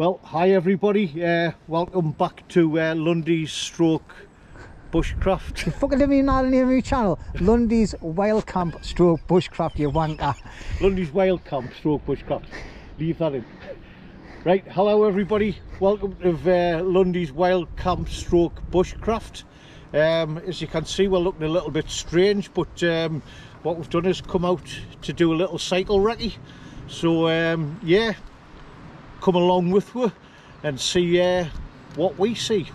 Well, hi everybody, welcome back to LUNDY'S stroke bushcraft. You fucking didn't even know the name of your channel. LUNDY'S Wildcamp stroke bushcraft, you wanker. LUNDY'S Wildcamp stroke bushcraft. Leave that in. Right, hello everybody, welcome to LUNDY'S Wildcamp stroke bushcraft. As you can see, we're looking a little bit strange, but what we've done is come out to do a little cycle recce. So yeah, come along with me and see what we see.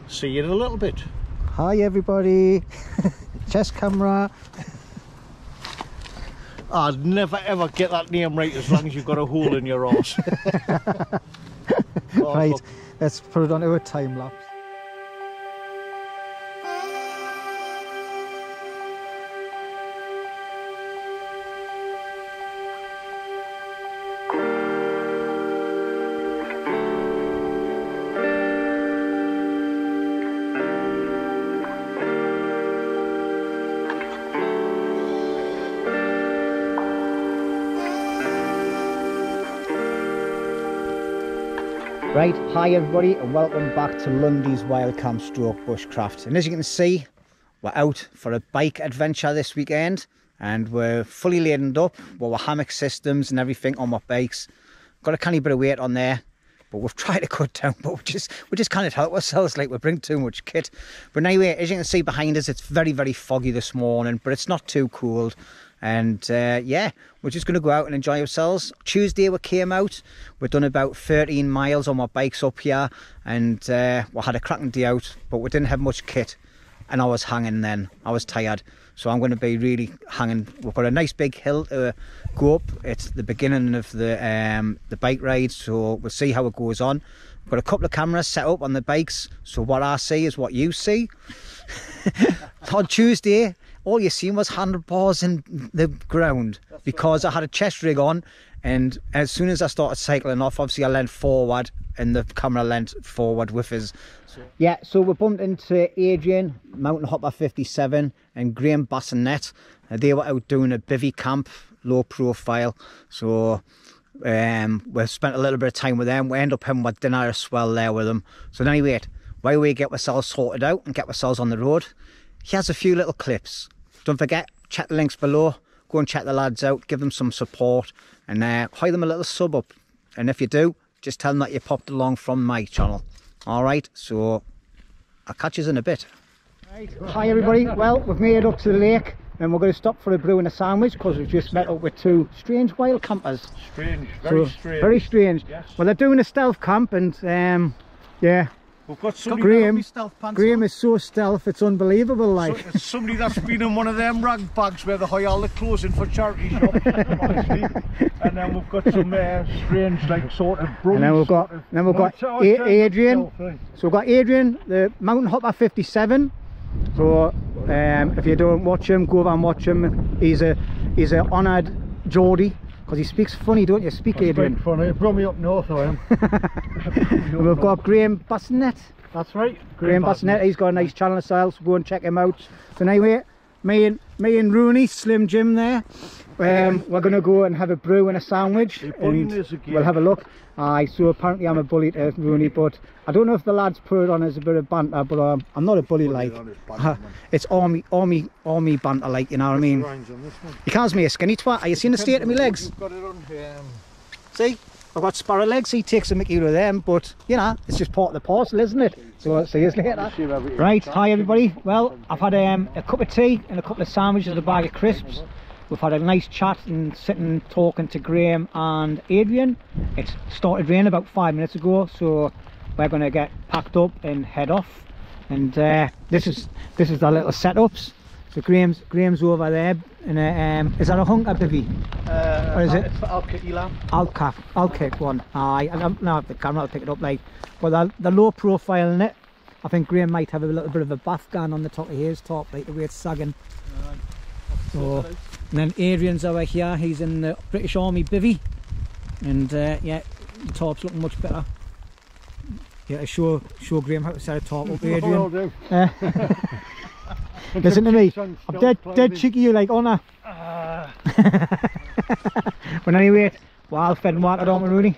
See you in a little bit. Hi everybody. Chest camera. I'd never ever get that name right as long as you've got a hole in your arse. Right, let's put it onto a time lapse. Right, hi everybody and welcome back to LUNDY'S Wildcamp stroke bushcraft. And as you can see, we're out for a bike adventure this weekend and we're fully laden up with our hammock systems and everything on our bikes. Got a canny bit of weight on there, but we've tried to cut down, but we just can't help ourselves, like we bring too much kit. But anyway, as you can see behind us, it's very, very foggy this morning, but it's not too cold. And yeah, we're just going to go out and enjoy ourselves. Tuesday we came out, we've done about 13 miles on our bikes up here, and we had a cracking day out, but we didn't have much kit and I was hanging then. I was tired, so I'm going to be really hanging. We've got a nice big hill to go up. It's the beginning of the bike ride, so we'll see how it goes on. We've got a couple of cameras set up on the bikes, so what I see is what you see. On Tuesday, all you seen was handlebars in the ground. That's because right. I had a chest rig on, and as soon as I started cycling off, obviously I leant forward and the camera leant forward with us. Yeah, so we bumped into Adrian, Mountain Hopper 57, and Graham Basnett. They were out doing a bivvy camp, low profile. So we spent a little bit of time with them. We ended up having dinner as well there with them. So anyway, while we get ourselves sorted out and get ourselves on the road, here's a few little clips. Don't forget, check the links below, go and check the lads out, give them some support, and hire them a little sub up. And if you do, just tell them that you popped along from my channel. Alright, so I'll catch you in a bit. Right. Hi everybody, well, we've made it up to the lake and we're going to stop for a brew and a sandwich because we've just met up with two strange wild campers. Strange, very strange. Very strange. Yes. Well, they're doing a stealth camp and yeah. We've got Graham is so stealth, it's unbelievable. Like so, somebody that's been in one of them rag bags where they hide all the clothes in for charity shops, honestly. And then we've got some strange, like sort of brunch. And then we've got Adrian. So we've got Adrian, the Mountain Hopper 57. So if you don't watch him, go over and watch him. He's a honoured Geordie. Because he speaks funny, don't you? Speak, Adrian. Funny. It brought me up north, I am. And we've got Graham Basnett. That's right. Graham Basnett. He's got a nice channel himself, so go and check him out. So anyway, me and Rooney, Slim Jim there, we're going to go and have a brew and a sandwich. And we'll have a look. Aye, so apparently I'm a bully to Rooney, but I don't know if the lads put it on as a bit of banter, but I'm not a bully like. It's army banter, like, you know what I mean? He calls me a skinny twat. Are you seeing the state of my legs? Got it on, see, I've got sparrow legs. He takes a mickey out of them, but you know, it's just part of the parcel, isn't it? So I'll see you later. Right, hi everybody. Well, I've had a cup of tea and a couple of sandwiches and a bag of crisps. We've had a nice chat and sitting talking to Graham and Adrian. It started raining about 5 minutes ago, so we're going to get packed up and head off. And this is our little setups. So Graham's over there, and is that a hunker bivvy? Or is it? It's the Alkick Elam. Alkick one. Aye, I don't know if the camera will pick it up, like, but the low profile in it. I think Graham might have a little bit of a bath gun on the top of his top, like the way it's sagging. So, and then Adrian's over here. He's in the British Army bivvy, and yeah, the top's looking much better. Yeah, show Graham how to set a top up, Adrian. Listen to me, I'm dead cheeky, you like, honour. But anyway, wild fed and water, don't we, Rooney?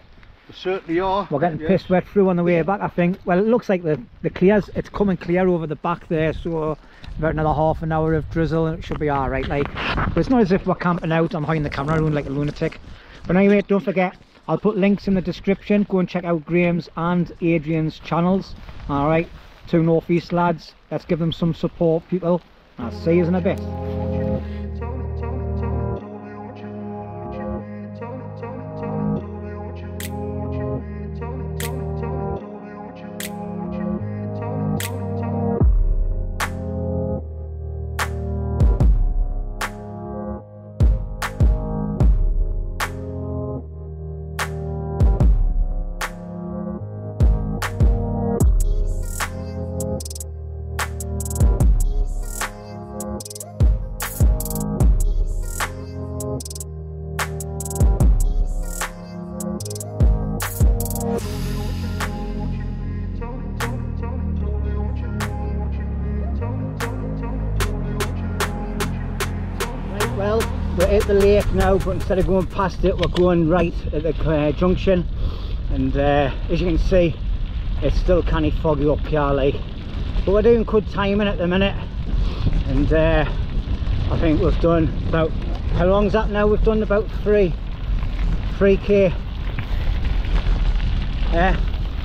They certainly are. We're getting pissed wet through on the way back, I think. Well, it looks like the clears, it's coming clear over the back there, so about another half an hour of drizzle and it should be alright, like. But it's not as if we're camping out. I'm hiding the camera around like a lunatic. But anyway, don't forget, I'll put links in the description. Go and check out Graham's and Adrian's channels. Alright, two Northeast lads. Let's give them some support, people. I'll see you in a bit. Well, we're at the lake now, but instead of going past it, we're going right at the junction. And as you can see, it's still kind of foggy up here, like. But we're doing good timing at the minute. And I think we've done about, how long's that now? We've done about 3k.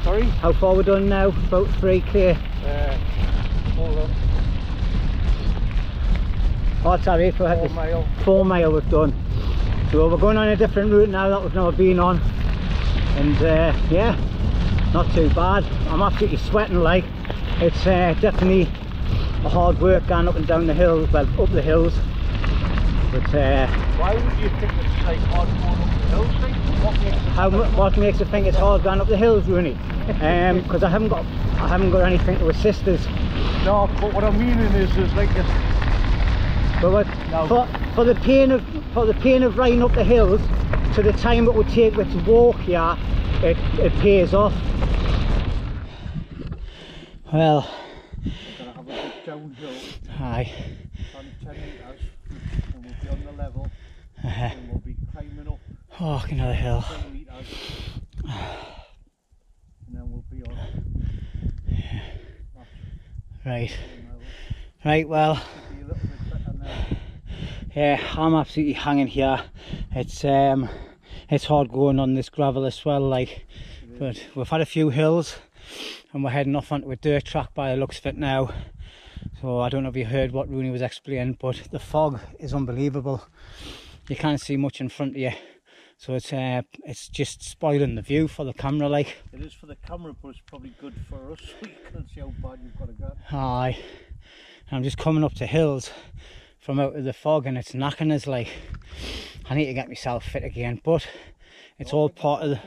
Sorry? How far we're done now? About 3k. Hold on. Oh, sorry, 4 mile. 4 mile we've done. So we're going on a different route now that we've never been on. And yeah, not too bad. I'm absolutely sweating, like. It's definitely a hard work going up and down the hills, well, up the hills. But why would you think it's like hard going up the hills, like? what makes you think it's hard going up the hills, Rooney? Because I haven't got anything to assist us. No, but what I'm meaning is like it's... But No. for the pain of riding up the hills, to the time it would take me to walk here, it pays off. Well, we're gonna have a bit downhill. Aye. On 10 metres, and we'll be on the level, and we'll be climbing up. Oh, another hill. 10 metres, and then we'll be on. Right. Right. Well. Be a little bit better now. Yeah, I'm absolutely hanging here. It's hard going on this gravel as well, like. But we've had a few hills, and we're heading off onto a dirt track by the looks of it now. So I don't know if you heard what Rooney was explaining, but the fog is unbelievable. You can't see much in front of you, so it's just spoiling the view for the camera, like. It is for the camera, but it's probably good for us, so you can see how bad you've got to go. Aye. I'm just coming up to hills from out of the fog, and it's knacking us, like. I need to get myself fit again, but it's all part of the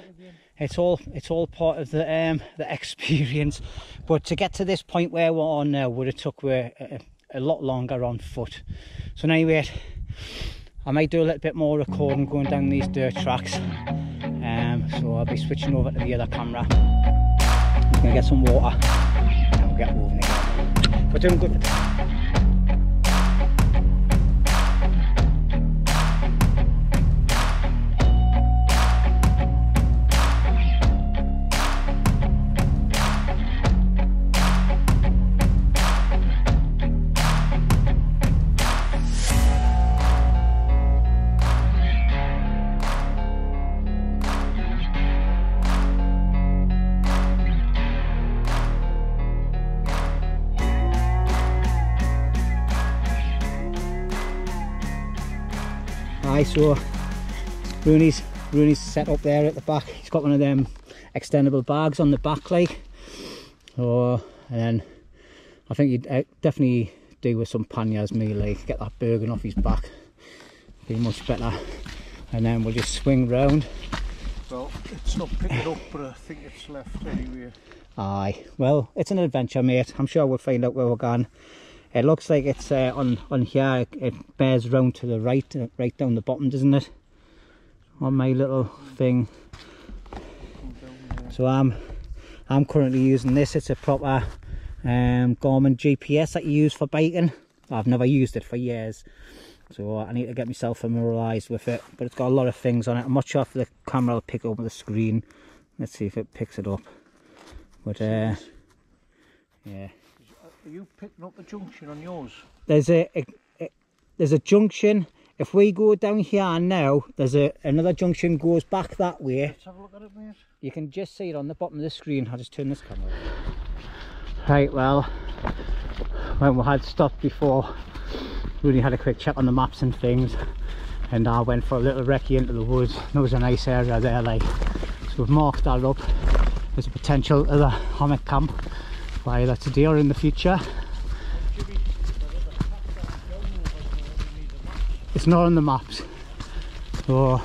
it's all part of the experience. But to get to this point where we're on now would have took a lot longer on foot. So anyway, I might do a little bit more recording going down these dirt tracks. So I'll be switching over to the other camera. I'm gonna get some water and we'll get moving again. We're doing good. So Rooney's set up there at the back. He's got one of them extendable bags on the back, like. So, and then I think he'd definitely do with some panniers, me, like, get that burden off his back, be much better. And then we'll just swing round. Well, it's not picking up, but I think it's left anyway. Aye, well, it's an adventure, mate. I'm sure we'll find out where we're going. It looks like it's on here, it bears round to the right, right down the bottom, doesn't it? On my little thing. So I'm currently using this. It's a proper Garmin GPS that you use for biking. I've never used it for years, so I need to get myself familiarised with it. But it's got a lot of things on it. I'm not sure if the camera will pick up the screen, Let's see if it picks it up. But yeah. Are you picking up the junction on yours? There's a junction. If we go down here now, there's another junction goes back that way. Let's have a look at it, mate. You can just see it on the bottom of the screen. I'll just turn this camera on. Right, well, when we had stopped before, we had a quick check on the maps and things, and I went for a little recce into the woods. There was a nice area there, like, so we've marked that up as a potential other hammock camp for either today or in the future. It's not on the maps, so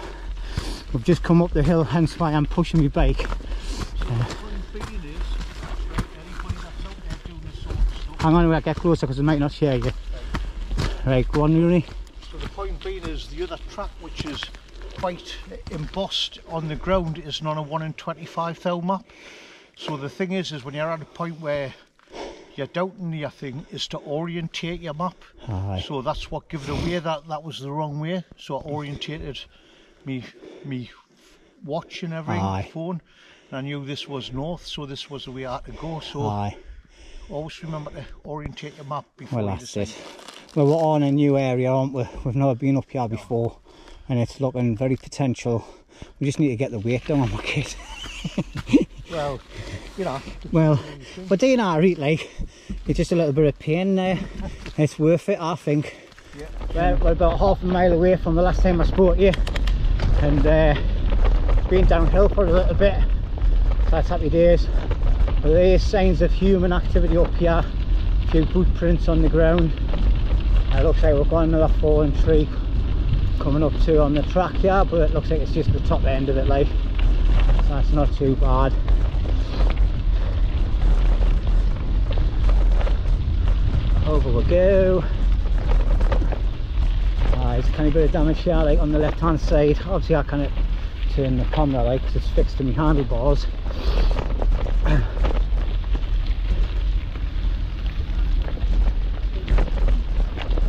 we've just come up the hill, hence why I'm pushing my bike. Hang on, we'll get closer because it might not hear you. Right, go on, Rooney. So the point being is the other track, which is quite embossed on the ground, is not a 1 in 25,000 map. So the thing is when you're at a point where you're doubting your thing, is to orientate your map. Aye. So that's what gave it away, that was the wrong way. So I orientated me watch and everything, phone, and I knew this was north, so this was the way I had to go. So always remember to orientate your map before you decide. That's it. Well, we're on a new area, aren't we? We've never been up here before, and it's looking very potential. We just need to get the weight down on my kit. Well, you know. Well, but doing that right, like, it's just a little bit of pain there. It's worth it, I think. Yeah. We're about half a mile away from the last time I spoke to you, and it's been downhill for a little bit, so that's happy days. But there is signs of human activity up here, a few boot prints on the ground. It looks like we've got another fallen tree coming up too on the track here, but it looks like it's just the top end of it, like, so that's not too bad. Over we go. There's a tiny bit of damage here, like on the left hand side. Obviously I can't turn the camera, like, because it's fixed to my handlebars.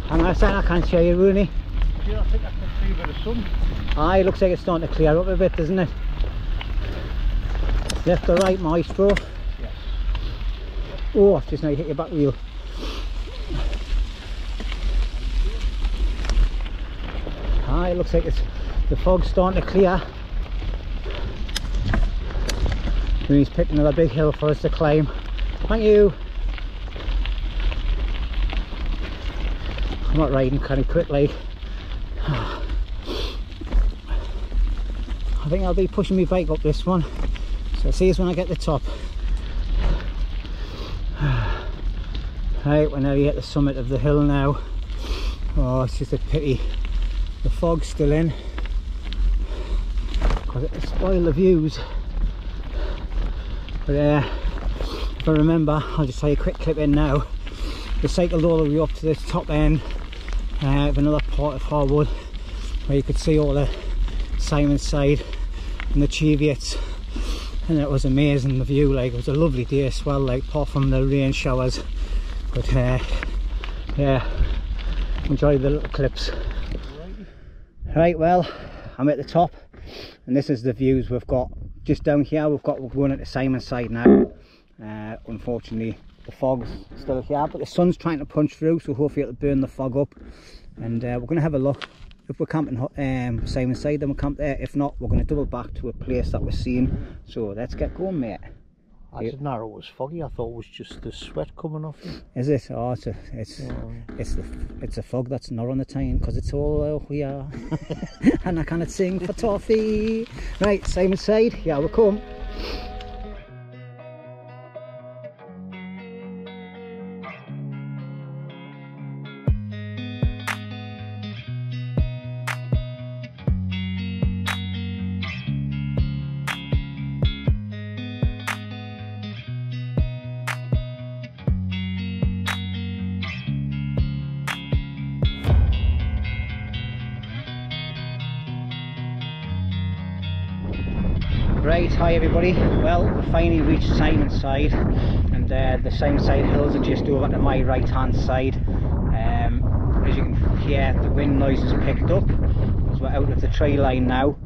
Hang on a second, I can't show you, Rooney. Yeah, I think I can see a bit of sun. Aye, it looks like it's starting to clear up a bit, doesn't it? Left or right, maestro? Yes. Oh, I've just now hit your back wheel. Aye, it looks like the fog's starting to clear. Rooney's picked another big hill for us to climb. Thank you. I'm not riding kind of quickly. I think I'll be pushing my bike up this one, so see us when I get to the top. Right, we're nearly at the summit of the hill now. Oh, it's just a pity the fog's still in, because it'll spoil the views. But if I remember, I'll just tell you a quick clip in now. We cycled all the way up to the top end of another part of Harwood, where you could see all the Simon's Side and the Cheviots, and it was amazing, the view. Like, it was a lovely day as well, like, apart from the rain showers. But yeah, enjoy the little clips. Right, well, I'm at the top, and this is the views we've got. Just down here we're going into Simon's Side now. Unfortunately the fog's still here, but the sun's trying to punch through, so hopefully it'll burn the fog up. And we're going to have a look. If we're camping Simon's Side, then we'll camp there. If not, we're going to double back to a place that we're seeing. So let's get going, mate. I didn't know it was foggy. I thought it was just the sweat coming off you. Is it? Oh, it's a fog that's not on the time, because it's all here. And I cannot sing for toffee. Right, Simon's Side, yeah, we'll come. Right, hi everybody. Well, we finally reached Simon's Side, and the Simon's Side hills are just over to my right hand side. As you can hear, the wind noise is picked up because we're out of the tree line now.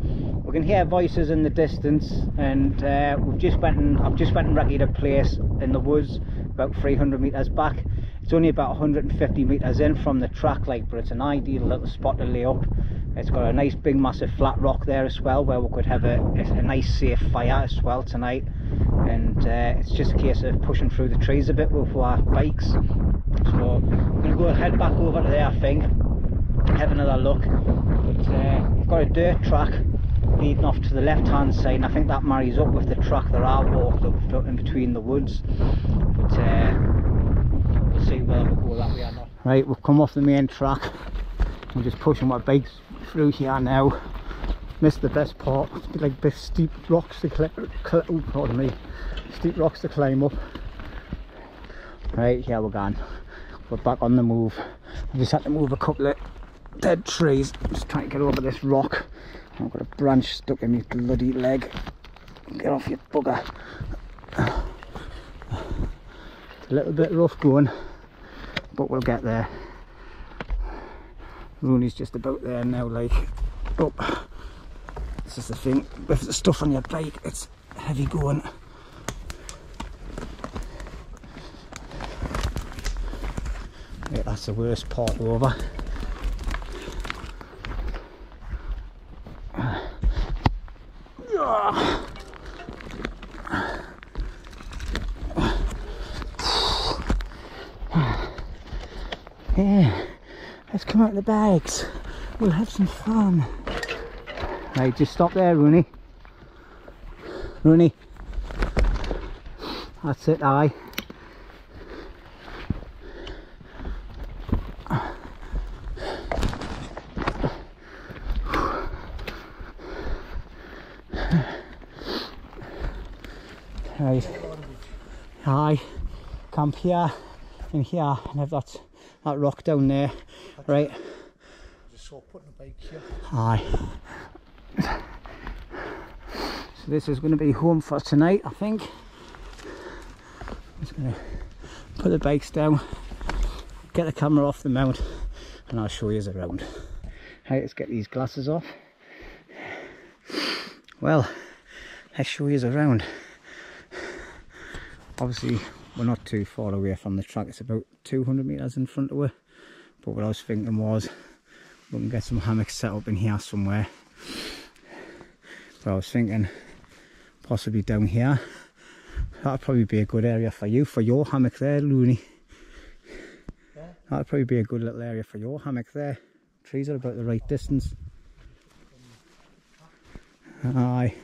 We can hear voices in the distance, and I've just went and recce'd a place in the woods about 300 metres back. It's only about 150 metres in from the track, like, but it's an ideal little spot to lay up. It's got a nice big massive flat rock there as well, where we could have a nice safe fire as well tonight. And it's just a case of pushing through the trees a bit with our bikes. So I'm going to head back over to there, I think, have another look. But we've got a dirt track leading off to the left hand side, and I think that marries up with the track that I walked up in between the woods. But we'll see whether we'll go that way or not. Right, we've come off the main track. I'm just pushing my bikes through here now. Missed the best part. It's a bit like big steep rocks to steep rocks to climb up. Right, here we're going. We're back on the move. I just had to move a couple of dead trees. I'm just trying to get over this rock. I've got a branch stuck in my bloody leg. Get off, you bugger. It's a little bit rough going, but we'll get there. Rooney's just about there now, like. Oh, this is the thing with the stuff on your bike, it's heavy going. Yeah, that's the worst part over. Yeah, let's come out of the bags. We'll have some fun. Right, just stop there, Rooney. Rooney. That's it, aye. Right. Aye. Camp here and here, and have that rock down there. Right. Just saw putting a bike here. Aye. So this is going to be home for tonight, I think. I'm just going to put the bikes down, get the camera off the mount, and I'll show you around. Right, let's get these glasses off. Well, let's show you around. Obviously, we're not too far away from the track. It's about 200 metres in front of us. But what I was thinking was, we can get some hammocks set up in here somewhere. But I was thinking, possibly down here. That'd probably be a good area for you, for your hammock there, Looney. Yeah. That'd probably be a good little area for your hammock there. Trees are about the right distance. Aye.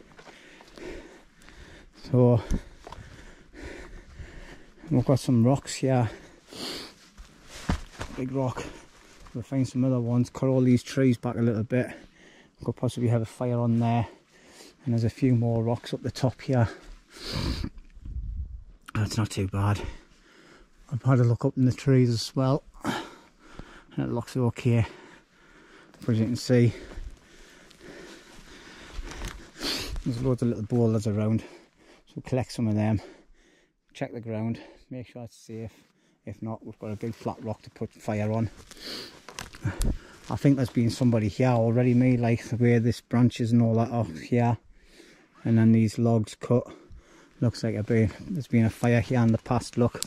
So, we've got some rocks here. Big rock. We'll find some other ones, cut all these trees back a little bit. We could possibly have a fire on there. And there's a few more rocks up the top here. That's not too bad. I've had a look up in the trees as well. And it looks okay. As you can see, there's loads of little boulders around. So we'll collect some of them. Check the ground, make sure it's safe. If not, we've got a big flat rock to put fire on. I think there's been somebody here already made, like the way this branches and all that are here. And then these logs cut. Looks like there's been a fire here in the past, look.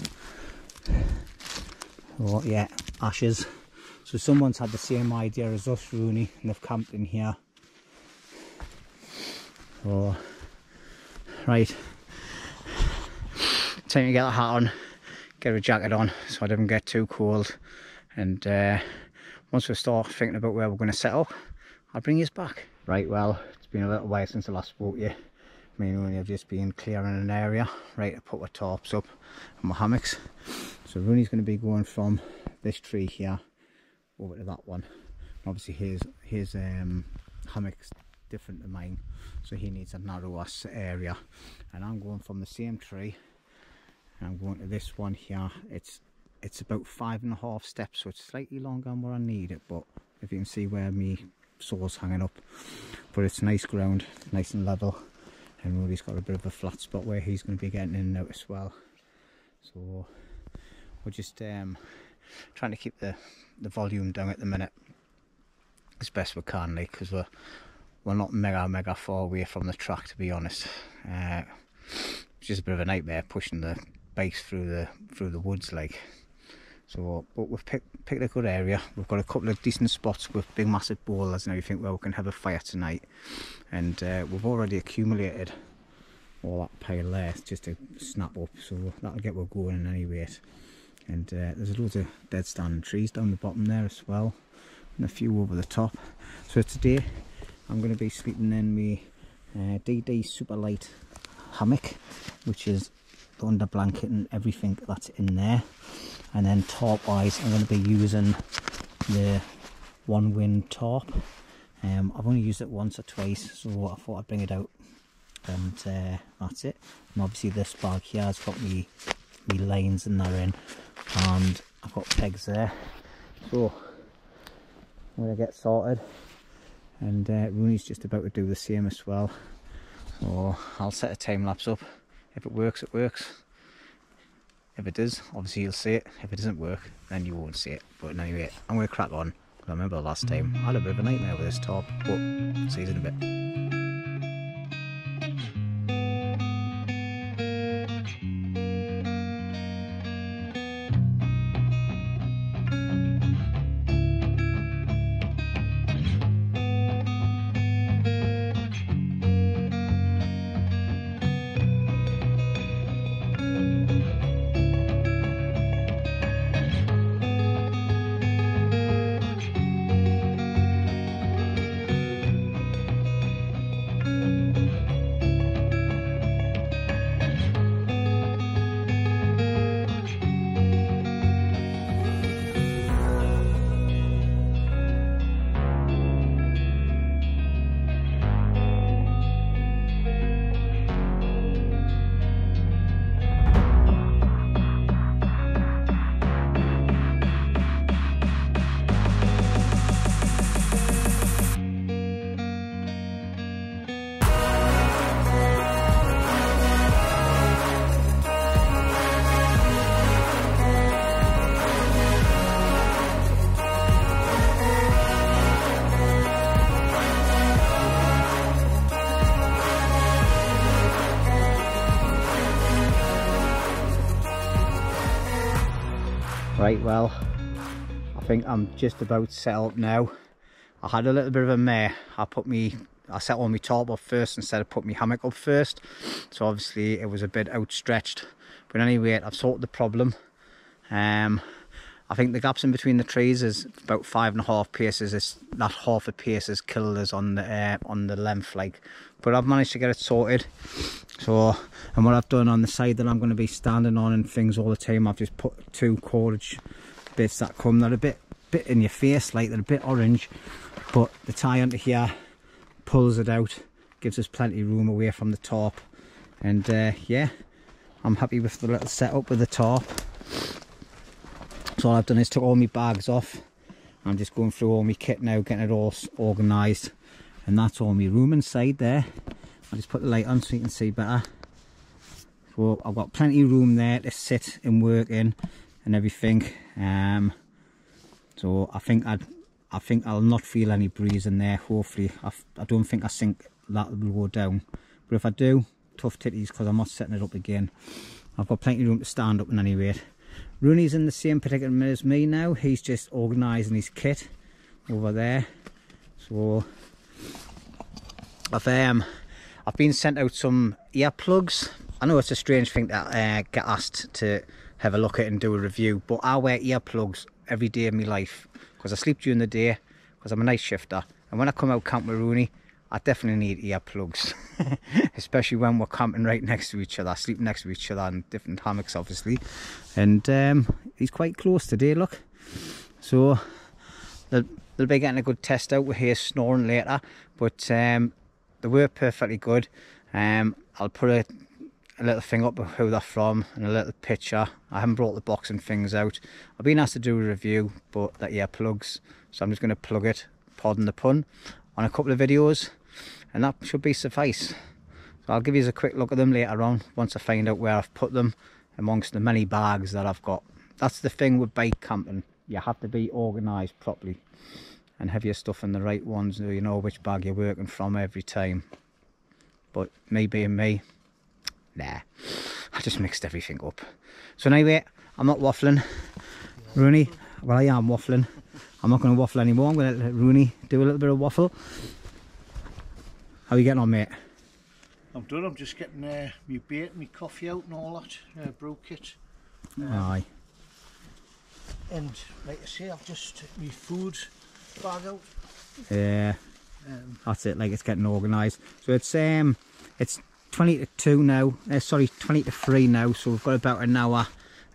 Oh yeah, ashes. So someone's had the same idea as us, Rooney, and they've camped in here. Oh, right. Time to get a hat on, get a jacket on so I don't get too cold, and once we start thinking about where we're going to set up, I'll bring you back. Right, well, it's been a little while since I last spoke to you. Me and Rooney have just been clearing an area, right, to put our tarps up and my hammocks. So Rooney's going to be going from this tree here over to that one. Obviously his hammock's different to mine, so he needs a narrower area, and I'm going from the same tree. I'm going to this one here. It's about 5.5 steps, so it's slightly longer than where I need it, but if you can see where my saw's hanging up, but it's nice ground, nice and level, and Rooney's got a bit of a flat spot where he's going to be getting in and out as well. So we're just trying to keep the volume down at the minute as best we can, like, because we're we're not mega far away from the track, to be honest. It's just a bit of a nightmare pushing the bikes through the woods, like. So, but we've picked a good area. We've got a couple of decent spots with big massive boulders and everything where we can have a fire tonight. And we've already accumulated all that pile there just to snap up, so that'll get us going in any rate. And there's loads of dead standing trees down the bottom there as well, and a few over the top. So today I'm going to be sleeping in my DD super light hammock, which is the under blanket and everything that's in there. And then tarp wise, I'm going to be using the One Wind tarp. I've only used it once or twice, so I thought I'd bring it out, and that's it. And obviously this bag here has got me lines in there in, and I've got pegs there. So I'm going to get sorted, and Rooney's just about to do the same as well. So I'll set a time lapse up. If it works, it works. If it does, obviously you'll see it. If it doesn't work, then you won't see it. But anyway, I'm going to crack on. I remember last time I had a bit of a nightmare with this top, but see you in a bit. Right, well, I think I'm just about set up now. I had a little bit of a mare. I set all my tarp up first instead of put my hammock up first. So obviously it was a bit outstretched. But anyway, I've sorted the problem. I think the gaps in between the trees is about 5.5 paces. It's that half a pace has killed us on the length, like. But I've managed to get it sorted. So, and what I've done on the side that I'm going to be standing on and things all the time, I've just put 2 cordage bits that come. They're a bit in your face, like they're a bit orange, but the tie onto here pulls it out, gives us plenty of room away from the tarp. And yeah, I'm happy with the little setup with the tarp. So all I've done is took all my bags off. I'm just going through all my kit now, getting it all organised, and that's all my room inside there. I'll just put the light on so you can see better. So I've got plenty of room there to sit and work in and everything. So I think I'll not feel any breeze in there. Hopefully, I don't think I sink that low down. But if I do, tough titties, because I'm not setting it up again. I've got plenty of room to stand up in any rate. Rooney's in the same predicament as me now. He's just organising his kit over there. So I've been sent out some earplugs. I know it's a strange thing to get asked to have a look at and do a review, but I wear earplugs every day of my life because I sleep during the day, because I'm a night shifter, and when I come out camp with Rooney, I definitely need earplugs. Especially when we're camping right next to each other, sleeping next to each other in different hammocks obviously. And he's quite close today, look. So they'll be getting a good test out. We'll hear snoring later, but they were perfectly good. I'll put a little thing up of who they're from and a little picture. I haven't brought the box and things out. I've been asked to do a review, but they're earplugs, so I'm just going to plug it, pardon the pun, on a couple of videos, and that should be suffice. So I'll give you a quick look at them later on once I find out where I've put them amongst the many bags that I've got. That's the thing with bike camping, you have to be organised properly. and heavier stuff in the right ones, so you know which bag you're working from every time. But me being me, nah, I just mixed everything up. So anyway, I'm not waffling. Rooney, well, I am waffling. I'm not going to waffle anymore. I'm going to let Rooney do a little bit of waffle. How are you getting on, mate? I'm done. I'm just getting my bait, my coffee out and all that, brew kit. Aye. And like I say, I've just took my food bag out. Yeah, that's it. Like, it's getting organised. So it's 20 to 2 now. Sorry, 20 to 3 now. So we've got about an hour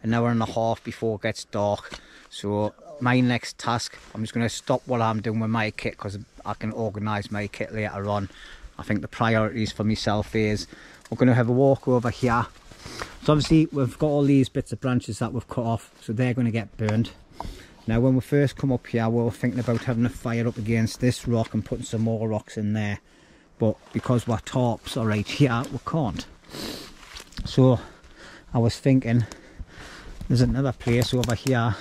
and a half before it gets dark. So my next task, I'm just going to stop what I'm doing with my kit, because I can organise my kit later on. I think the priorities for myself is we're going to have a walk over here. So obviously we've got all these bits of branches that we've cut off, so they're going to get burned. Now when we first come up here, we were thinking about having a fire up against this rock and putting some more rocks in there, but because we're tarps are right here, we can't. So I was thinking there's another place over here,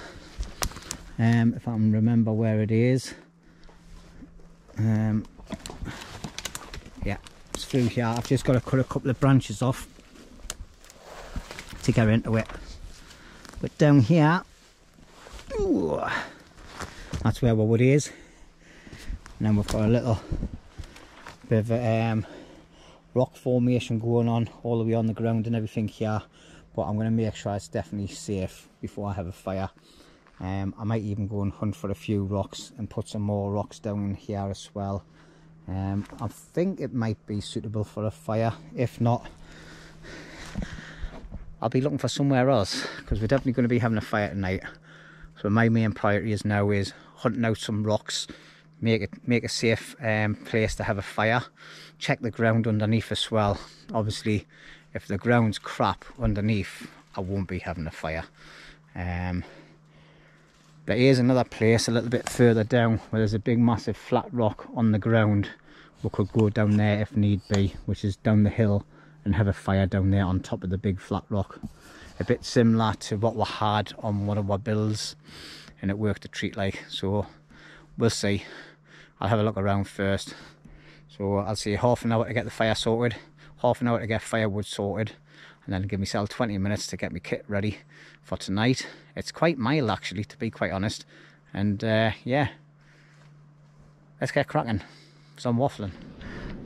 if I can remember where it is. Yeah, it's through here. I've just got to cut a couple of branches off to get into it. But down here, ooh, that's where our wood is. And then we've got a little bit of a rock formation going on all the way on the ground and everything here. But I'm going to make sure it's definitely safe before I have a fire. I might even go and hunt for a few rocks and put some more rocks down in here as well. I think it might be suitable for a fire. If not, I'll be looking for somewhere else, because we're definitely going to be having a fire tonight. So my main priority is now is hunting out some rocks, make a safe place to have a fire. Check the ground underneath as well. Obviously, if the ground's crap underneath, I won't be having a fire. There is another place a little bit further down where there's a big massive flat rock on the ground. We could go down there if need be, which is down the hill, and have a fire down there on top of the big flat rock. A bit similar to what we had on one of our builds, and it worked a treat like. So we'll see. I'll have a look around first. So I'll say half an hour to get the fire sorted, half an hour to get firewood sorted, and then give myself 20 minutes to get my kit ready for tonight. It's quite mild actually, to be quite honest. And yeah, let's get cracking. So I'm waffling.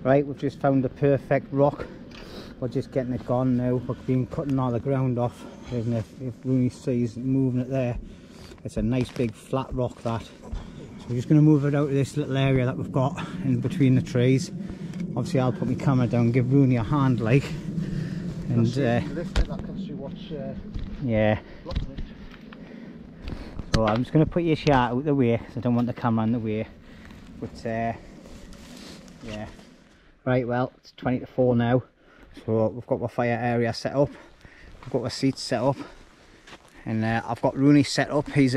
Right, we've just found the perfect rock. We're just getting it gone now. We've been cutting all the ground off. Even if Rooney sees moving it there, it's a nice big flat rock that. So we're just going to move it out of this little area that we've got in between the trees. Obviously I'll put my camera down, give Rooney a hand like. And lift it, I can see what's yeah. blocking it. So I'm just going to put your shot out the way, because I don't want the camera in the way. But yeah. Right, well, it's 20 to 4 now. So we've got our fire area set up. We've got our seats set up. And I've got Rooney set up. He's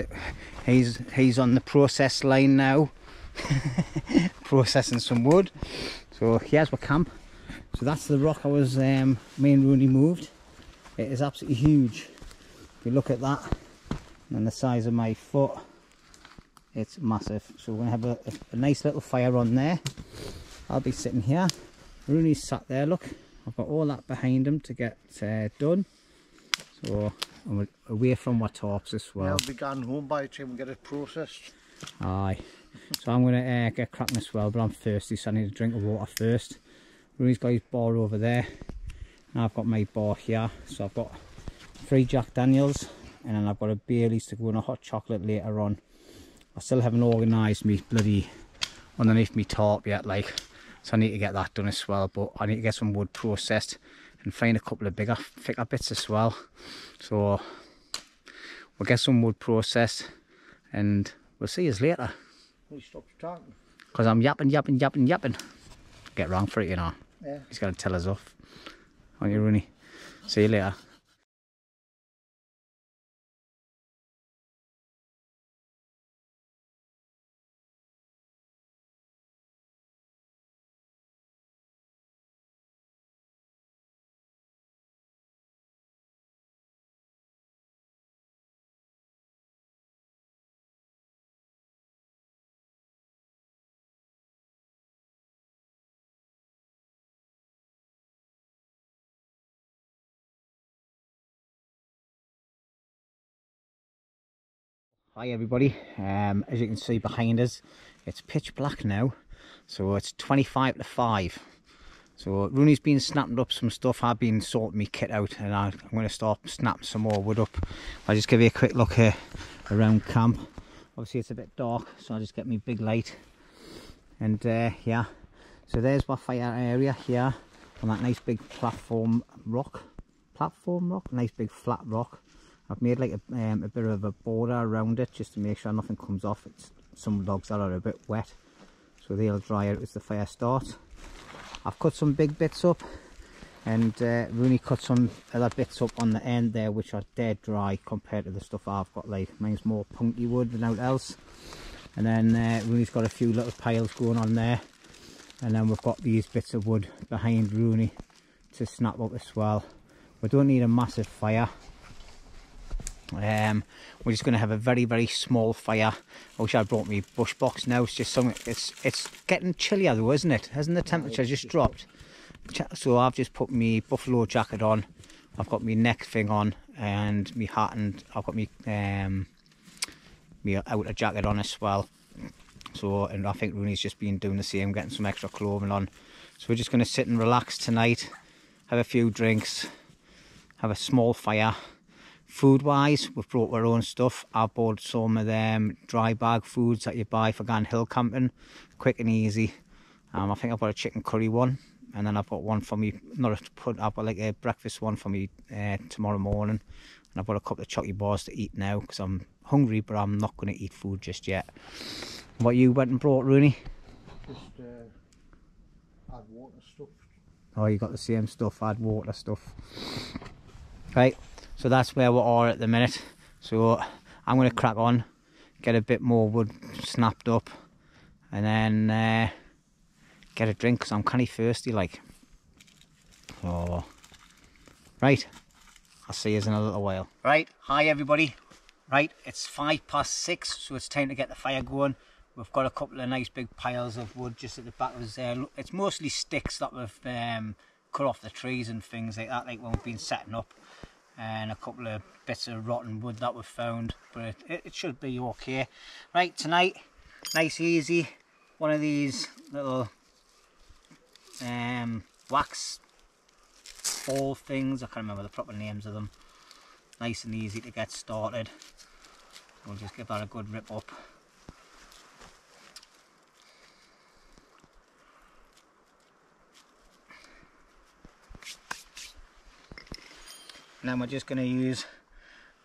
on the process line now. Processing some wood. So here's our camp. So that's the rock I was, me and Rooney moved. It is absolutely huge. If you look at that, and the size of my foot, it's massive. So we're going to have a nice little fire on there. I'll be sitting here. Rooney's sat there, look. I've got all that behind him to get done. So I'm away from our tarps as well. Yeah, I'll be going home by the time we get it processed. Aye. So I'm going to get cracking as well, but I'm thirsty, so I need a drink of water first. Rooney's got his bar over there, and I've got my bar here. So I've got 3 Jack Daniels, and then I've got a Bailey's to go in a hot chocolate later on. I still haven't organised me bloody underneath me tarp yet, like, so I need to get that done as well. But I need to get some wood processed and find a couple of bigger, thicker bits as well. So we'll get some wood processed, and we'll see you later. He stops talking. Because I'm yapping. Get wrong for it, you know. Yeah. He's got to tell us off. Aren't you, Rooney? See you later. Hi everybody, as you can see behind us, it's pitch black now, so it's 25 to 5. So Rooney's been snapping up some stuff. I've been sorting my kit out, and I'm going to start snapping some more wood up. I'll just give you a quick look here around camp. Obviously it's a bit dark, so I'll just get my big light. And yeah, so there's my fire area here on that nice big platform rock, nice big flat rock. I've made like a bit of a border around it just to make sure nothing comes off. Some logs that are a bit wet, so they'll dry out as the fire starts. I've cut some big bits up, and Rooney cut some other bits up on the end there, which are dead dry compared to the stuff I've got. Like mine's more punky wood than out else. And then Rooney's got a few little piles going on there, and then we've got these bits of wood behind Rooney to snap up as well. We don't need a massive fire. We're just going to have a very small fire. I wish I brought me bush box now. It's just something. It's getting chillier though, isn't it? Hasn't the temperature just dropped? So I've just put my buffalo jacket on. I've got my neck thing on and my hat, and I've got my outer jacket on as well. So, and I think Rooney's just been doing the same, getting some extra clothing on. So we're just going to sit and relax tonight, have a few drinks, have a small fire. Food wise, we've brought our own stuff. I bought some of them dry bag foods that you buy for going hill camping, quick and easy. I think I've got a chicken curry one, and then I've got one for me, I've got like a breakfast one for me tomorrow morning, and I've got a couple of chocolate bars to eat now because I'm hungry, but I'm not going to eat food just yet. What you went and brought, Rooney? Just add water stuff. Oh, you got the same stuff, add water stuff. Right. So that's where we are at the minute. So I'm going to crack on, get a bit more wood snapped up, and then get a drink because I'm kind of thirsty like. Oh, right, I'll see you in a little while. Right, hi everybody. Right, it's 6:05, so it's time to get the fire going. We've got a couple of nice big piles of wood just at the back of us there. It's mostly sticks that we've cut off the trees and things like that, like when we've been setting up. And a couple of bits of rotten wood that we've found, but it should be okay. Right, tonight, nice easy, one of these little wax ball things. I can't remember the proper names of them. Nice and easy to get started. We'll just give that a good rip up. And then we're just going to use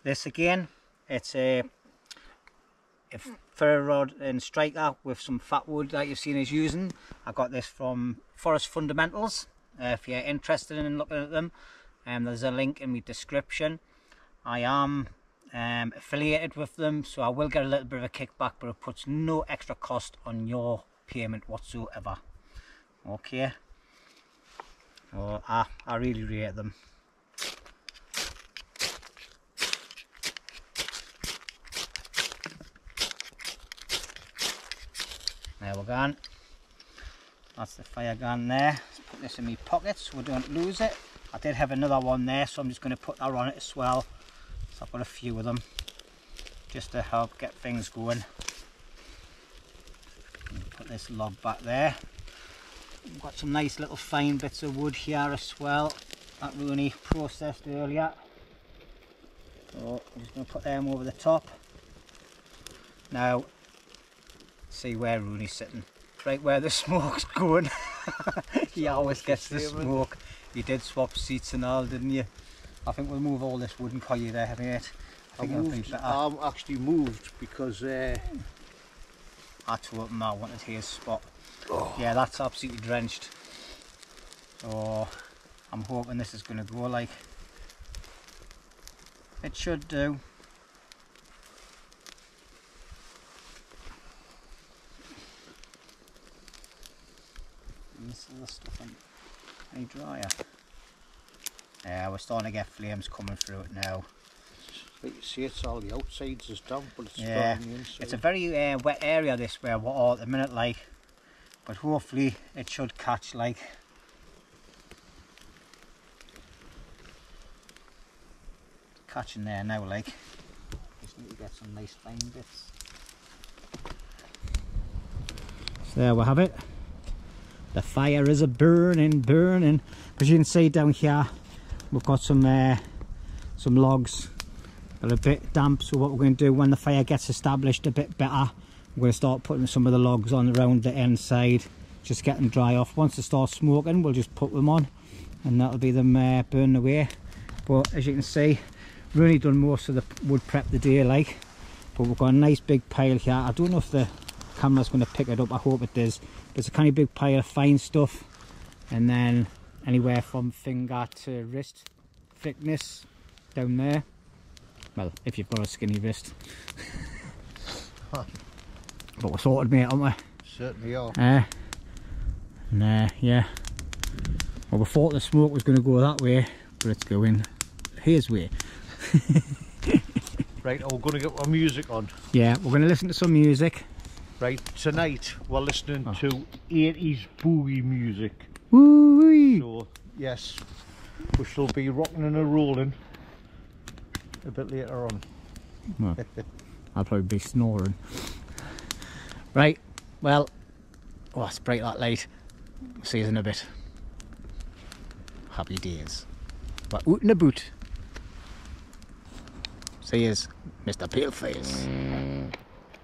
this again. It's a ferro rod and striker with some fat wood that you've seen us using. I got this from Forest Fundamentals. If you're interested in looking at them, there's a link in my description. I am affiliated with them, so I will get a little bit of a kickback, but it puts no extra cost on your payment whatsoever. Okay. So I really rate them. There we're going. That's the fire gun there. Let's put this in my pocket so we don't lose it. I did have another one there, so I'm just going to put that on it as well. So I've got a few of them just to help get things going. Put this log back there. We've got some nice little fine bits of wood here as well that Rooney processed earlier. So I'm just going to put them over the top. Now, see where Rooney's sitting, right where the smoke's going. He always gets the smoke. You did swap seats and all, didn't you? I think we'll move all this wooden collie there, mate. I'm actually moved because I told him I wanted his spot. Oh. Yeah, that's absolutely drenched. So I'm hoping this is going to go like it should do. This is the stuff any drier. Yeah, we're starting to get flames coming through it now. Like you see, it's all the outsides is damp, but it's yeah, on the inside. It's a very wet area this where we're all at the minute, like, but hopefully it should catch, like. Catching there now, like. Just Need to get some nice fine bits. So there we have it. The fire is a burning. As you can see down here, we've got some logs. They're a bit damp, so what we're going to do when the fire gets established a bit better, we're going to start putting some of the logs on around the inside, just get them dry off. Once they start smoking, we'll just put them on, and that'll be them burning away. But as you can see, we've only done most of the wood prep today, like, but we've got a nice big pile here. I don't know if the camera's going to pick it up, I hope it does. But it's a kind of big pile of fine stuff, and then anywhere from finger to wrist thickness down there. Well, if you've got a skinny wrist. But we're sorted, mate, aren't we? Certainly are. Yeah. Well, we thought the smoke was going to go that way, but it's going his way. Right, we're going to get our music on. Yeah, we're going to listen to some music. Right, tonight we're listening to 80s boogie music. Woo-wee. So, yes, we shall be rocking and a-rolling a bit later on. Well, I'll probably be snoring. Right, well, oh, it's bright that light. See you in a bit. Happy days. But out and about. See you, Mr. Paleface.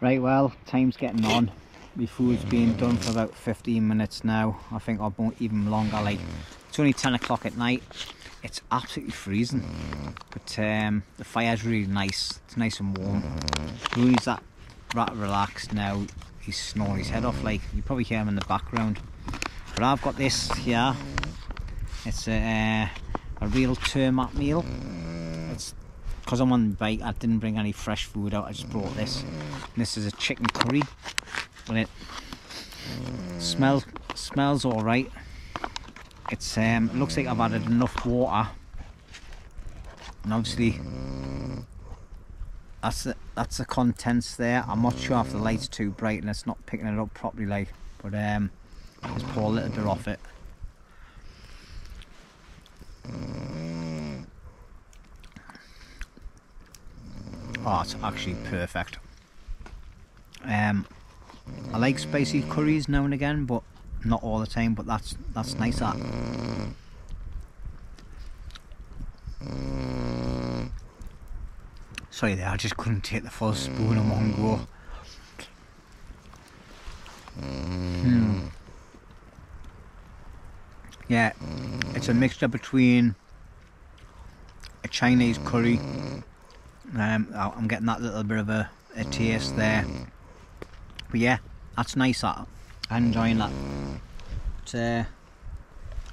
Right, well, time's getting on. My food's been done for about 15 minutes now. I think I won't even longer. Like, it's only 10 o'clock at night. It's absolutely freezing, but the fire's really nice. It's nice and warm. Rooney's that relaxed now. He's snoring his head off, like you probably hear him in the background. But I've got this here. It's a real termite meal. It's because I'm on the bike. I didn't bring any fresh food out. I just brought this. And this is a chicken curry, and it smells all right. It's it looks like I've added enough water, and obviously that's the contents there. I'm not sure if the light's too bright and it's not picking it up properly, like, but let's pour a little bit off it. Oh, it's actually perfect. I like spicy curries now and again, but not all the time. But that's nice. That. Sorry there, I just couldn't take the full spoon in one go. Yeah, it's a mixture between a Chinese curry. I'm getting that little bit of a taste there. But yeah, that's nice. That I'm enjoying that. But, I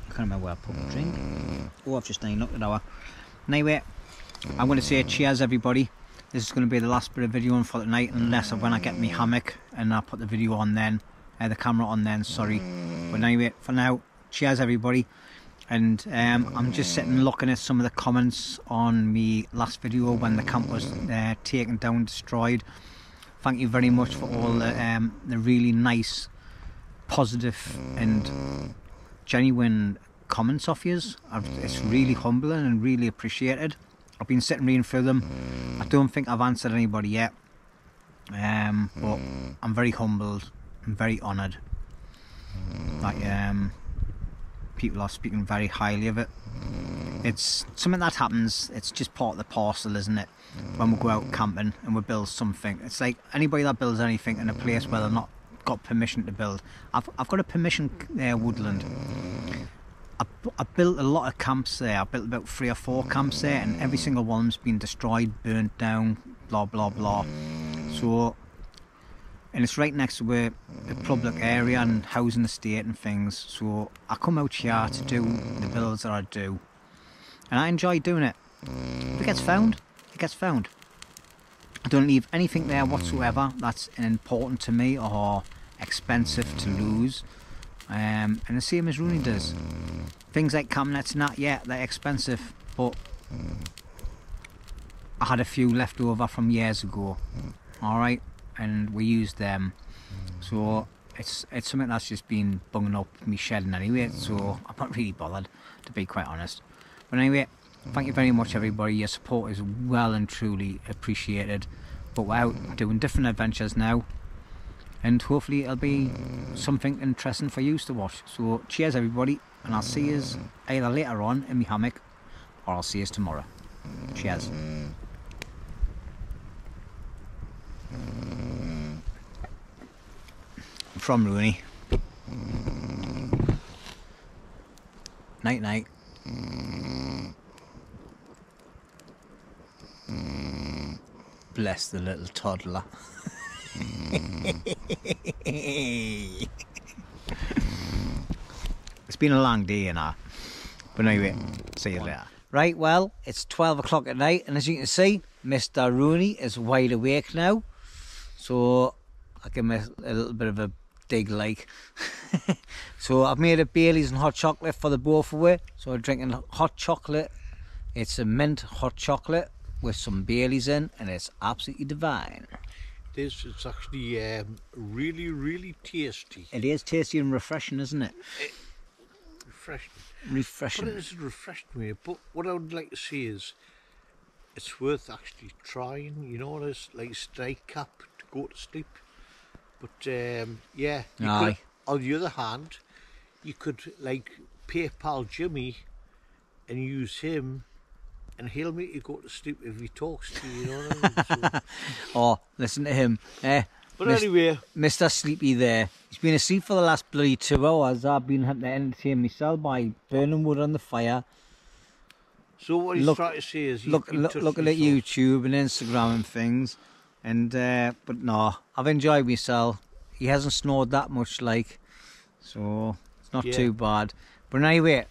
can't remember where I put my drink. Oh, I've just looked at our. Anyway, I'm going to say cheers, everybody. This is going to be the last bit of videoing for the night, unless when I get my hammock and I put the video on then, the camera on then. Sorry. But anyway, for now, cheers, everybody. And I'm just sitting looking at some of the comments on my last video when the camp was taken down, destroyed. Thank you very much for all the really nice, positive and genuine comments off yous. It's really humbling and really appreciated. I've been sitting reading through them. I don't think I've answered anybody yet, but I'm very humbled and very honoured that people are speaking very highly of it. It's something that happens. It's just part of the parcel, isn't it? When we go out camping and we build something, it's like anybody that builds anything in a place where they're not got permission to build. I've got a permission woodland. I built a lot of camps there. I built about 3 or 4 camps there, and every single one's been destroyed, burnt down, blah blah blah. So, and it's right next to a public area and housing estate and things. So I come out here to do the builds that I do, and I enjoy doing it. If it gets found, it gets found. I don't leave anything there whatsoever that's important to me or expensive to lose. And the same as Rooney does. Things like cam nets and that, yeah, they're expensive, but I had a few left over from years ago, alright, and we used them. So it's something that's just been bunging up me shedding anyway, so I'm not really bothered, to be quite honest. But anyway, thank you very much, everybody. Your support is well and truly appreciated. but we're out doing different adventures now, and hopefully it'll be something interesting for you to watch. So cheers everybody, and I'll see you either later on in my hammock or I'll see you tomorrow. Cheers. From Rooney. Night night. Bless the little toddler. It's been a long day, you know. But anyway, see you later. Right, well, it's 12 o'clock at night, and as you can see, Mr. Rooney is wide awake now. So I'll give him a little bit of a dig, like. So I've made a Baileys and hot chocolate for the both of us. So we're drinking hot chocolate. It's a mint hot chocolate with some Baileys in, and it's absolutely divine. This is actually really, really tasty. It is tasty and refreshing, isn't it? Refreshing. Refreshing. But it is refreshing me. But what I would like to say is, it's worth actually trying. You know, there's like strike cap to go to sleep. But yeah, you could, on the other hand, you could like PayPal Jimmy and use him, and he'll make you go to sleep if he talks to you. You know what I mean? So, oh, listen to him. but anyway, Mr. Sleepy there. He's been asleep for the last bloody 2 hours. I've been having to entertain myself by burning wood on the fire. So what he's trying to say is, looking at YouTube and Instagram and things. And but no, I've enjoyed myself. He hasn't snored that much, like, so it's not too bad. But anyway,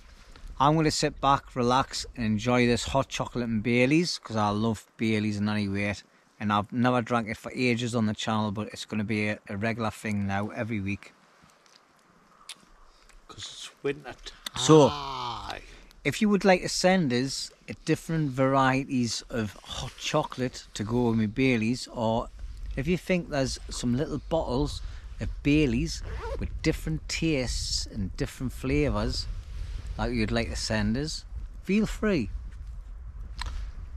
I'm going to sit back, relax, and enjoy this hot chocolate and Baileys, because I love Baileys in any weight. And I've never drank it for ages on the channel, but it's going to be a regular thing now, every week. Because it's winter time. So, if you would like to send us different varieties of hot chocolate to go with my Baileys, or if you think there's some little bottles of Baileys with different tastes and different flavours that you'd like to send us, feel free.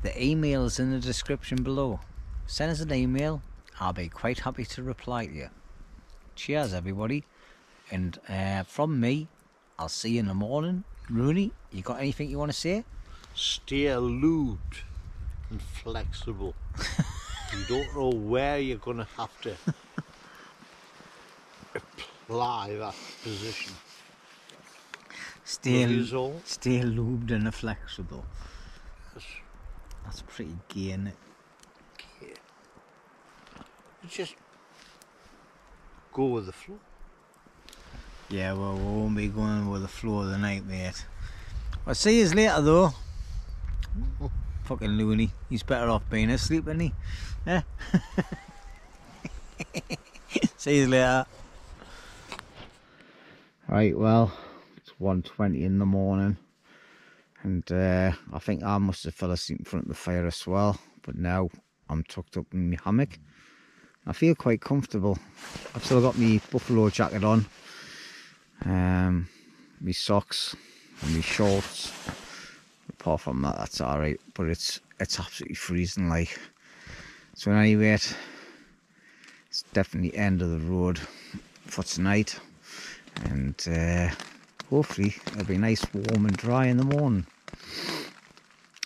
The email is in the description below. Send us an email. I'll be quite happy to reply to you. Cheers everybody, and from me, I'll see you in the morning. Rooney, you got anything you want to say? Stay lubed and flexible. You don't know where you're going to have to apply that position. Stay lubed and flexible. Yes. That's pretty gay, isn't it? Yeah. You just go with the flow. Yeah, well, we won't be going with the flow of the night, mate. I'll see you later, though. Fucking loony. He's better off being asleep, isn't he? Yeah. See you later. Right, well, it's 1:20 in the morning, and I think I must have fell asleep in front of the fire as well, but now I'm tucked up in my hammock. I feel quite comfortable. I've still got my buffalo jacket on, my socks and my shorts. Apart from that, that's alright, but it's absolutely freezing, like. So anyway, it's definitely end of the road for tonight, and hopefully it'll be nice, warm and dry in the morning.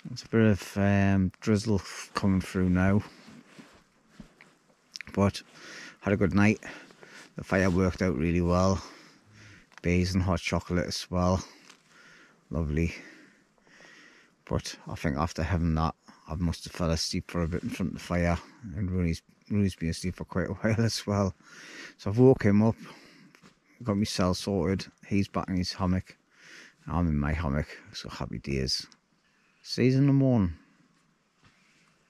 There's a bit of drizzle coming through now, but had a good night. The fire worked out really well. Bays and hot chocolate as well, lovely. But I think after having that, I must have fell asleep for a bit in front of the fire, and Rooney's been asleep for quite a while as well. So I've woke him up, got myself sorted. He's back in his hammock, I'm in my hammock. So happy days. See you in the morning.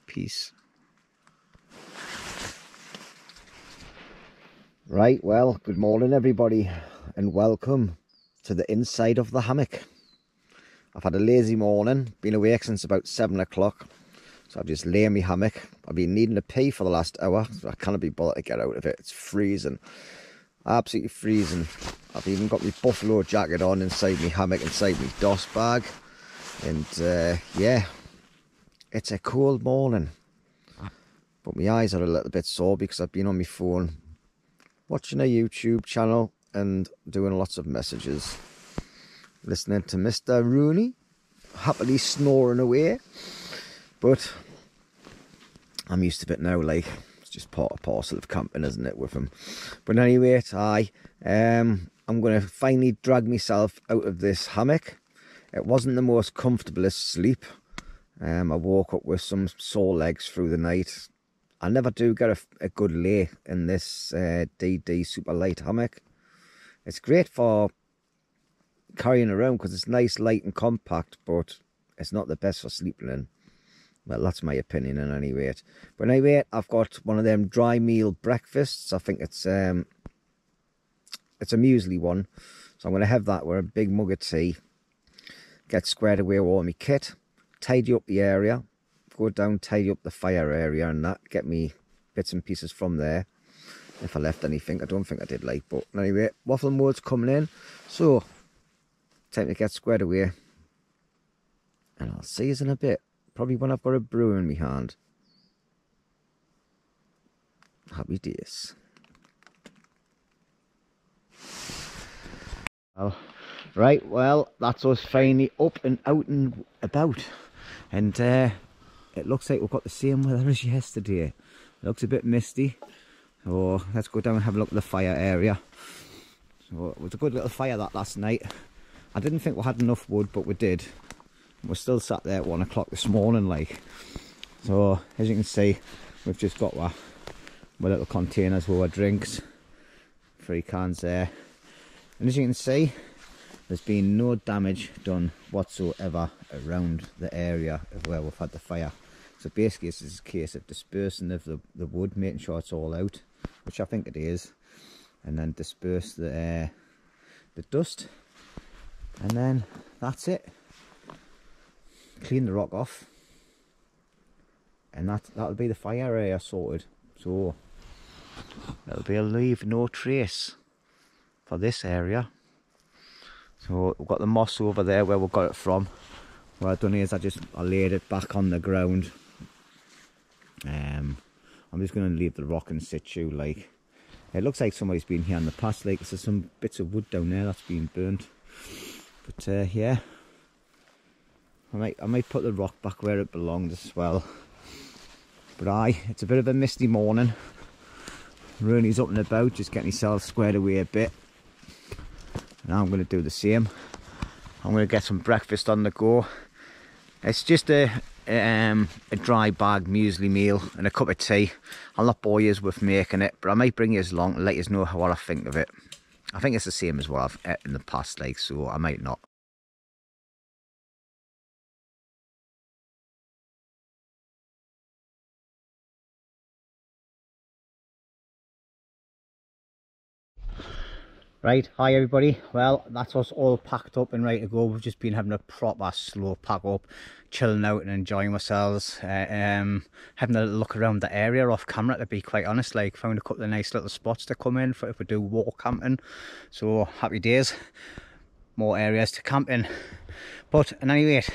Peace. Right, well, good morning everybody, and welcome to the inside of the hammock. I've had a lazy morning, been awake since about 7 o'clock, so I've just lay in my hammock. I've been needing to pee for the last hour, so I can't be bothered to get out of it. It's freezing, absolutely freezing. I've even got my buffalo jacket on inside my hammock, inside my DOS bag, and yeah, it's a cold morning. but my eyes are a little bit sore because I've been on my phone watching a YouTube channel and doing lots of messages, listening to Mr. Rooney happily snoring away. But I'm used to it now, like it's just part and parcel of camping, isn't it, with him? But anyway, I'm going to finally drag myself out of this hammock. It wasn't the most comfortablest sleep. I woke up with some sore legs through the night. I never do get a good lay in this DD super light hammock. It's great for carrying around because it's nice, light and compact, but it's not the best for sleeping in. Well, that's my opinion in any rate. But anyway, I've got one of them dry meal breakfasts. I think it's a muesli one. So I'm going to have that with a big mug of tea. Get squared away with all my kit. Tidy up the area. Go down, tidy up the fire area and that. Get me bits and pieces from there. If I left anything, I don't think I did, like. But anyway, waffle mode's coming in. So, time to get squared away. And I'll see you in a bit. Probably when I've got a brew in my hand. Happy days. Oh, right, well, that's us finally up and out and about. And it looks like we've got the same weather as yesterday. It looks a bit misty. So let's go down and have a look at the fire area. So it was a good little fire that last night. I didn't think we had enough wood, but we did. We're still sat there at 1 o'clock this morning, like. So as you can see, we've just got our little containers with our drinks, 3 cans there. And as you can see, there's been no damage done whatsoever around the area of where we've had the fire. So basically this is a case of dispersing of the wood, making sure it's all out, which I think it is, and then disperse the dust, and then that's it. Clean the rock off, and that'll be the fire area sorted. So that'll be a leave no trace for this area. So we've got the moss over there where we got it from. What I've done is I laid it back on the ground. I'm just going to leave the rock in situ, like. It looks like somebody's been here in the past, like there's some bits of wood down there that's been burnt. But yeah, I might put the rock back where it belonged as well. But it's a bit of a misty morning. Rooney's up and about, just getting himself squared away a bit. And I'm going to do the same. I'm going to get some breakfast on the go. It's just a dry bag muesli meal and a cup of tea. I'll not bore you with making it, but I might bring you along and let you know what I think of it. I think it's the same as what I've ate in the past, like, so I might not. Right, hi everybody. Well, that's us all packed up and ready to go. We've just been having a proper slow pack up, chilling out and enjoying ourselves. Having a look around the area off camera, to be quite honest. Like, found a couple of nice little spots to come in for if we do walk camping. So happy days, more areas to camp in. But at any rate,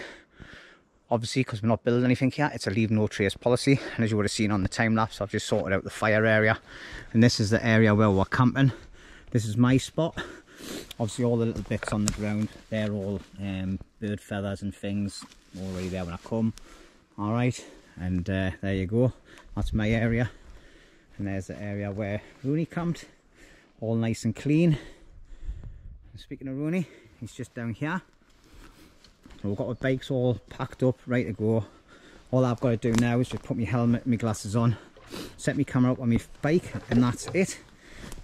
obviously because we're not building anything here, it's a leave no trace policy. And as you would have seen on the time lapse, I've just sorted out the fire area, and this is the area where we're camping. This is my spot. Obviously all the little bits on the ground, they're all bird feathers and things already there when I come. Alright, and there you go. That's my area. And there's the area where Rooney camped. All nice and clean. And speaking of Rooney, he's just down here. So we've got our bikes all packed up, ready to go. All I've got to do now is just put my helmet and my glasses on, set my camera up on my bike, and that's it.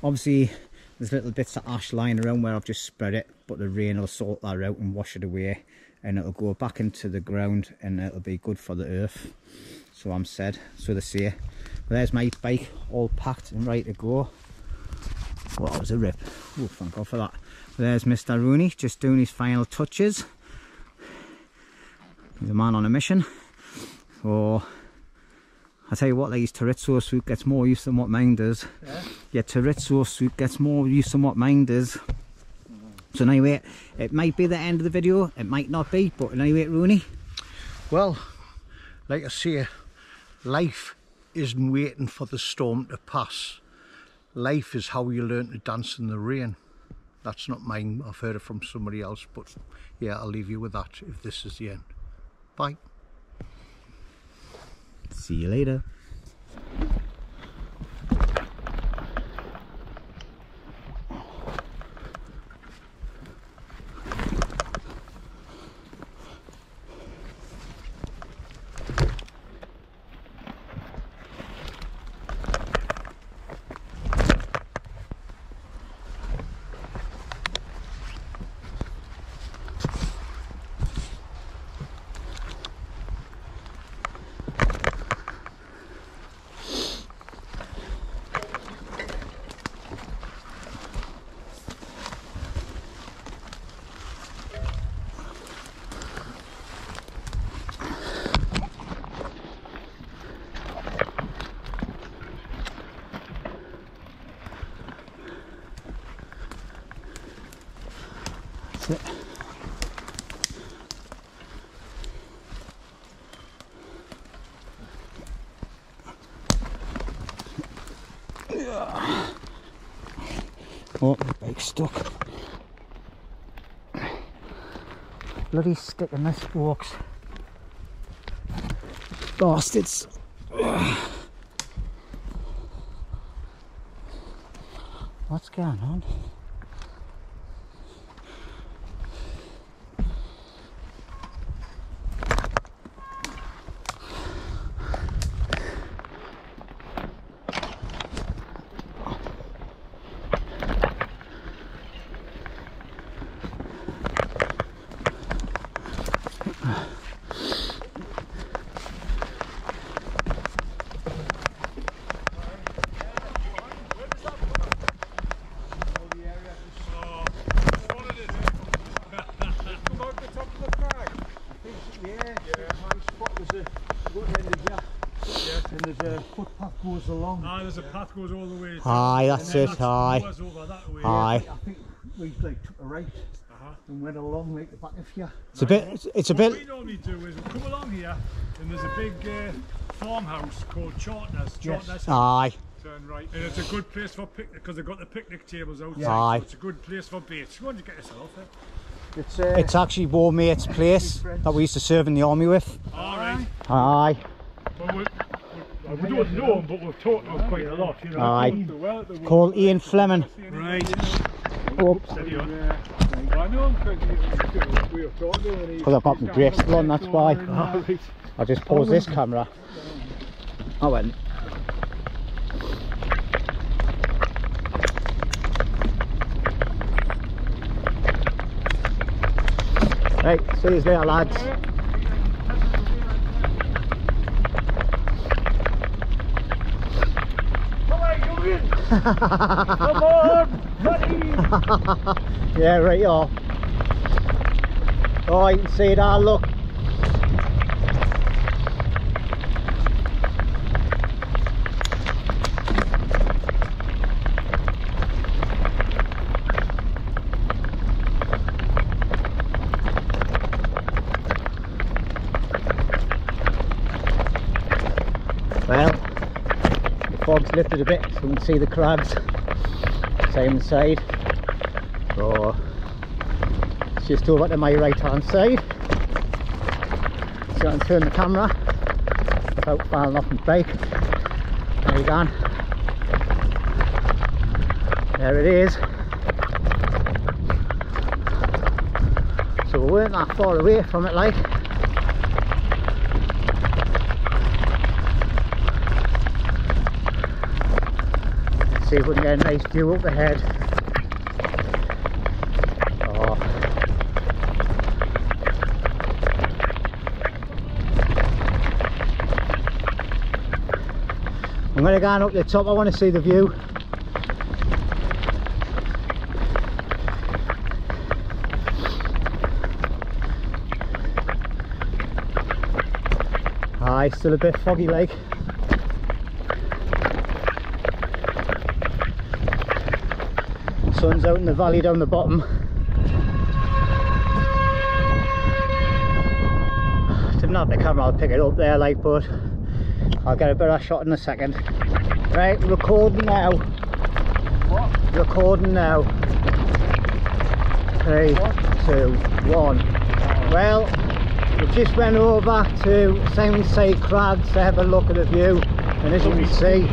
Obviously there's little bits of ash lying around where I've just spread it, but the rain will sort that out and wash it away, and it'll go back into the ground and it'll be good for the earth. So I'm said, so they say. But there's my bike all packed and ready to go. Well, that was a rip. Oh, thank God for that. But there's Mr. Rooney just doing his final touches. He's a man on a mission. So I tell you what, like, his chorizo suit gets more use than what mine does. Yeah? Your chorizo suit gets more use than what mine does. So anyway, it might be the end of the video, it might not be, but anyway, Rooney. Well, like I say, life isn't waiting for the storm to pass. Life is how you learn to dance in the rain. That's not mine, I've heard it from somebody else, but yeah, I'll leave you with that if this is the end. Bye. See you later. That's it. Oh, the bike's stuck. Bloody stick in the spokes. Bastards. What's going on? And there's a footpath goes along. Ah, there's a path goes all the way. Aye, that's it, aye. Over that way. Aye. I think we like took a right and went along like the back of here. It's a bit, it's a What we bit, normally do is we come along here and there's a big farmhouse called Chartners. Chartners. aye. Turn right. And it's a good place for picnic because they've got the picnic tables outside. Aye. So it's a good place for baits. Go on to get yourself there. It's It's actually War Mate's place that we used to serve in the army with. Alright. Aye. Well, we don't know him, but we've talked to him quite a lot, you know. Aye. Called Ian Fleming. Right. Oh, Steady on. I know him because we were talking to him and he... because I've got my brakes still on, that's why. Alright. I'll just pause this camera. I went. Right, see you later, lads. Come on, buddy! Yeah, right, y'all. Oh, you can see it all, look. Well, the fog's lifted a bit so we can see the crabs same side. So it's just over to my right hand side. So I can turn the camera without falling off my bike. There you go. There it is. So we weren't that far away from it, like. See if we can get a nice view up ahead. Oh. I'm going to go on up the top, I want to see the view. Aye, still a bit foggy like. Sun's out in the valley down the bottom. Didn't have the camera, I'll pick it up there like, but I'll get a better shot in a second. Right, recording now. What? Recording now. 3, 2, 1. Well, we just went over to Simonside Crags to have a look at the view, and as you can see,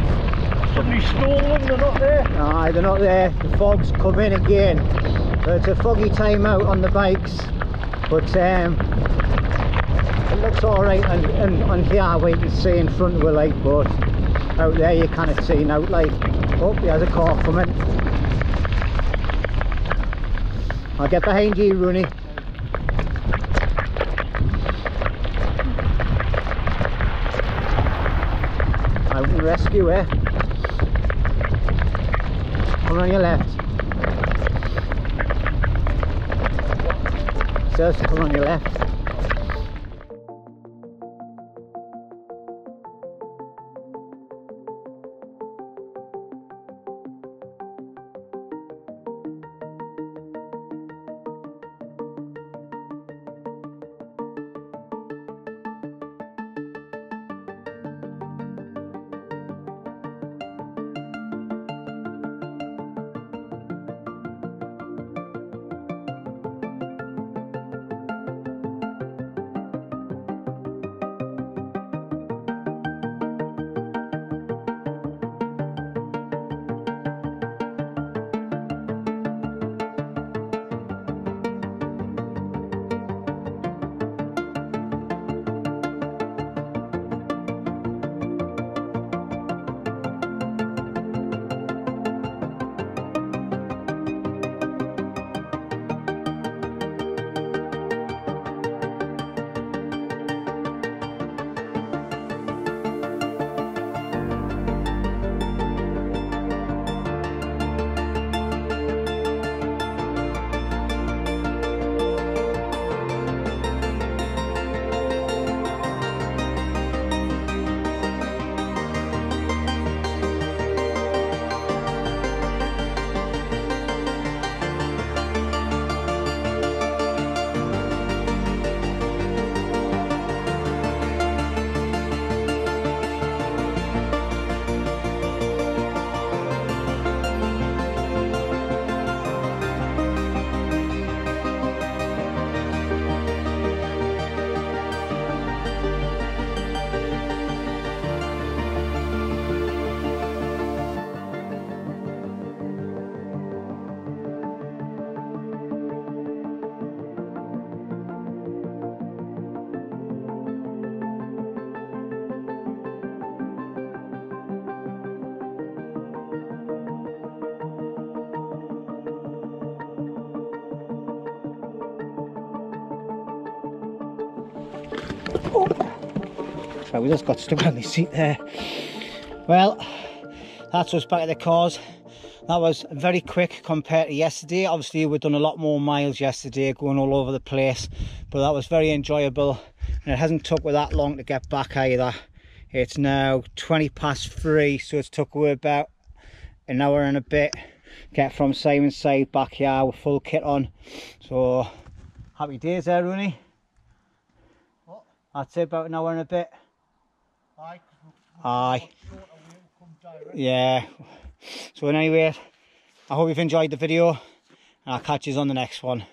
Somebody stole them, they're not there. aye, they're not there. The fog's come in again. So it's a foggy time out on the bikes, but it looks alright on here where you can see in front of a light, but out there you can't see now. Like, oh, there's a car coming. I'll get behind you, Rooney. Out and rescue, eh? Come on your left. Says to come on your left. So we just got stuck on the seat there. Well, that's us back at the cars. That was very quick compared to yesterday. Obviously we've done a lot more miles yesterday, going all over the place, but that was very enjoyable, and it hasn't took that long to get back either. It's now 3:20, so it's took about an hour and a bit get from Simonside back here with full kit on. So happy days there, Rooney. What? I'd say about an hour and a bit. Aye. Aye. Yeah. So anyway, I hope you've enjoyed the video, and I'll catch you on the next one.